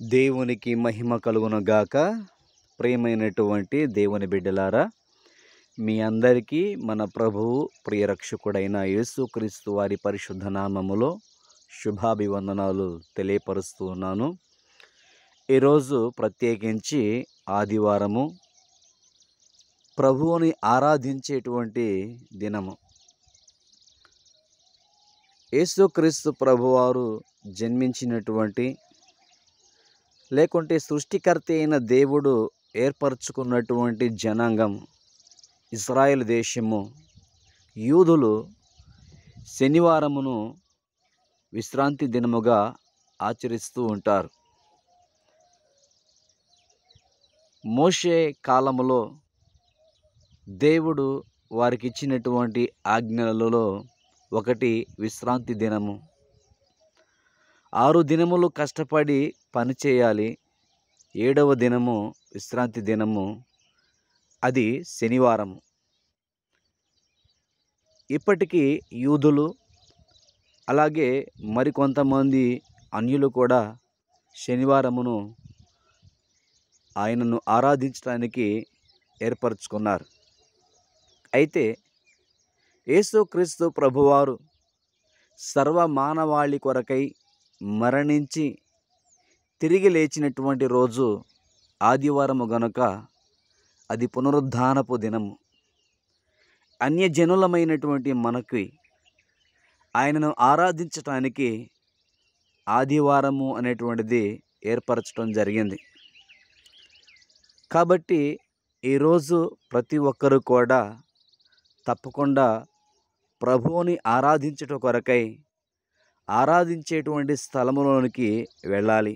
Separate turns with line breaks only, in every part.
దేవునికి మహిమ కలుగునుగాక. ప్రియమైనటువంటి దేవుని బిడ్డలారా, మీ అందరికీ మన ప్రభువు ప్రియరక్షకుడైన యేసుక్రీస్తు వారి పరిశుద్ధ నామములో శుభాభివందనాలు తెలియపరుస్తూ ఉన్నాను. ఈరోజు ప్రత్యేకించి ఆదివారము, ప్రభువుని ఆరాధించేటువంటి దినము. యేసుక్రీస్తు ప్రభువారు జన్మించినటువంటి, లేకుంటే సృష్టికర్త అయిన దేవుడు ఏర్పరచుకున్నటువంటి జనాంగం ఇజ్రాయెల్ దేశము. యూదులు శనివారమును విశ్రాంతి దినముగా ఆచరిస్తూ ఉంటారు. మోషే కాలములో దేవుడు వారికి ఇచ్చినటువంటి ఆజ్ఞలలో ఒకటి విశ్రాంతి దినము. 6 దినములు కష్టపడి పని చేయాలి, 7వ దినము విశ్రాంతి దినము, అది శనివారము. ఇప్పటికీ యూదులు అలాగే మరికొంతమంది అన్యులు కూడా శనివారమును ఆయనను ఆరాధించడానికి ఏర్పరచుకున్నారు. అయితే యేసుక్రీస్తు ప్రభువారు సర్వ మానవాళి కొరకై మరణించి తిరిగి లేచినటువంటి రోజు ఆదివారము గనుక అది పునరుద్ధానపు దినము. అన్యజనులమైనటువంటి మనకి ఆయనను ఆరాధించటానికి ఆదివారము అనేటువంటిది ఏర్పరచడం జరిగింది. కాబట్టి ఈరోజు ప్రతి ఒక్కరూ కూడా తప్పకుండా ప్రభువుని ఆరాధించుట కొరకై ఆరాధించేటువంటి స్థలములోనికి వెళ్ళాలి.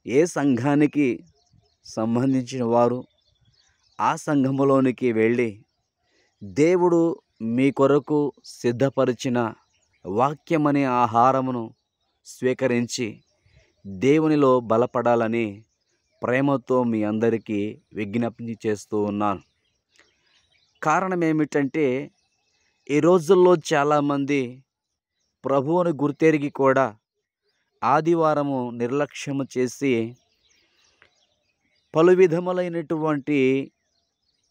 ఏ సంఘానికి సంబంధించిన వారు ఆ సంఘములోనికి వెళ్ళి దేవుడు మీ కొరకు సిద్ధపరిచిన వాక్యమనే ఆహారమును స్వీకరించి దేవునిలో బలపడాలని ప్రేమతో మీ అందరికీ విజ్ఞప్తి చేస్తూ ఉన్నాను. కారణం ఏమిటంటే, ఈ రోజుల్లో చాలామంది ప్రభువుని గుర్తెరిగి కూడా ఆదివారము నిర్లక్ష్యము చేసి పలు విధములైనటువంటి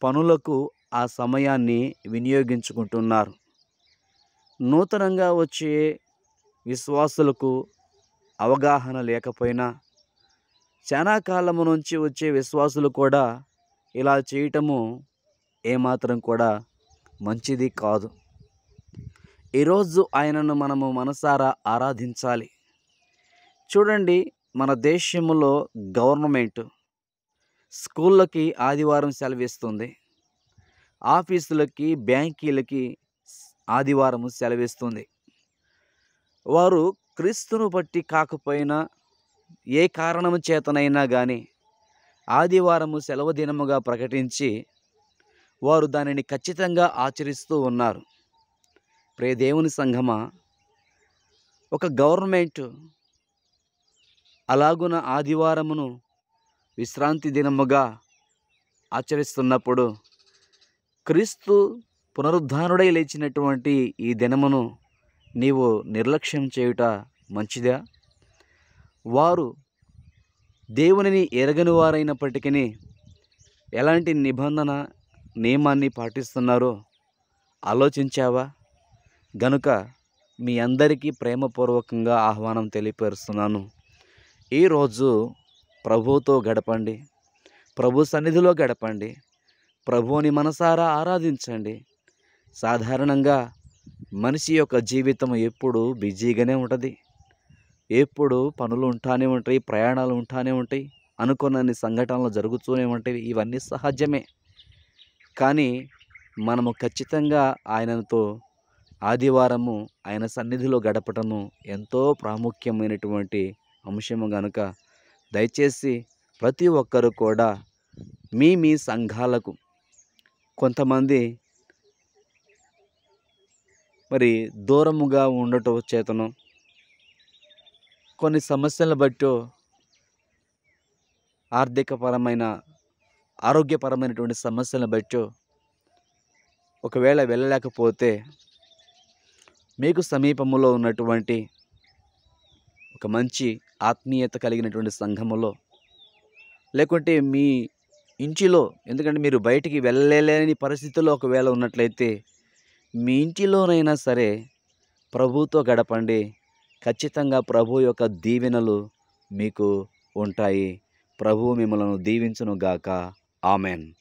పనులకు ఆ సమయాన్ని వినియోగించుకుంటున్నారు. నూతనంగా వచ్చే విశ్వాసులకు అవగాహన లేకపోయినా చాలా కాలము నుంచి వచ్చే విశ్వాసులు కూడా ఇలా చేయటము ఏమాత్రం కూడా మంచిది కాదు. ఈరోజు ఆయనను మనము మనసారా ఆరాధించాలి. చూడండి, మన దేశంలో గవర్నమెంట్ స్కూళ్ళకి ఆదివారం సెలవిస్తుంది, ఆఫీసులకి బ్యాంకీలకి ఆదివారము సెలవిస్తుంది. వారు క్రీస్తును బట్టి కాకపోయినా ఏ కారణము చేతనైనా కానీ ఆదివారము సెలవు దినముగా ప్రకటించి వారు దానిని ఖచ్చితంగా ఆచరిస్తూ ఉన్నారు. ప్రియ దేవుని సంఘమా, ఒక గవర్నమెంట్ అలాగున ఆదివారమును విశ్రాంతి దినముగా ఆచరిస్తున్నప్పుడు క్రీస్తు పునరుద్ధానుడై లేచినటువంటి ఈ దినమును నీవు నిర్లక్ష్యం చేయుట మంచిదా? వారు దేవునిని ఎరగని వారైనప్పటికీ ఎలాంటి నియమాన్ని పాటిస్తున్నారో ఆలోచించావా? గనుక మీ అందరికీ ప్రేమపూర్వకంగా ఆహ్వానం తెలియపరుస్తున్నాను. ఈరోజు ప్రభువుతో గడపండి, ప్రభు సన్నిధిలో గడపండి, ప్రభువుని మనసారా ఆరాధించండి. సాధారణంగా మనిషి యొక్క జీవితం ఎప్పుడు బిజీగానే ఉంటుంది, ఎప్పుడు పనులు ఉంటానే ఉంటాయి, ప్రయాణాలు ఉంటానే ఉంటాయి, అనుకున్నన్ని సంఘటనలు జరుగుతూనే ఉంటాయి. ఇవన్నీ సహజమే. కానీ మనము ఖచ్చితంగా ఆయనతో ఆదివారము ఆయన సన్నిధిలో గడపటము ఎంతో ప్రాముఖ్యమైనటువంటి అంశము గనుక దయచేసి ప్రతి ఒక్కరు కూడా మీ సంఘాలకు, కొంతమంది మరి దూరముగా ఉండటం చేతను, కొన్ని సమస్యలను బట్టి, ఆరోగ్యపరమైనటువంటి సమస్యలను బట్టి ఒకవేళ వెళ్ళలేకపోతే మీకు సమీపములో ఉన్నటువంటి ఒక మంచి ఆత్మీయత కలిగినటువంటి సంఘములో, లేకుంటే మీ ఇంటిలో, ఎందుకంటే మీరు బయటికి వెళ్ళలేని పరిస్థితుల్లో ఒకవేళ ఉన్నట్లయితే మీ ఇంటిలోనైనా సరే ప్రభువుతో గడపండి. ఖచ్చితంగా ప్రభు యొక్క దీవెనలు మీకు ఉంటాయి. ప్రభువు మిమ్మలను దీవించును గాక. ఆమెన్.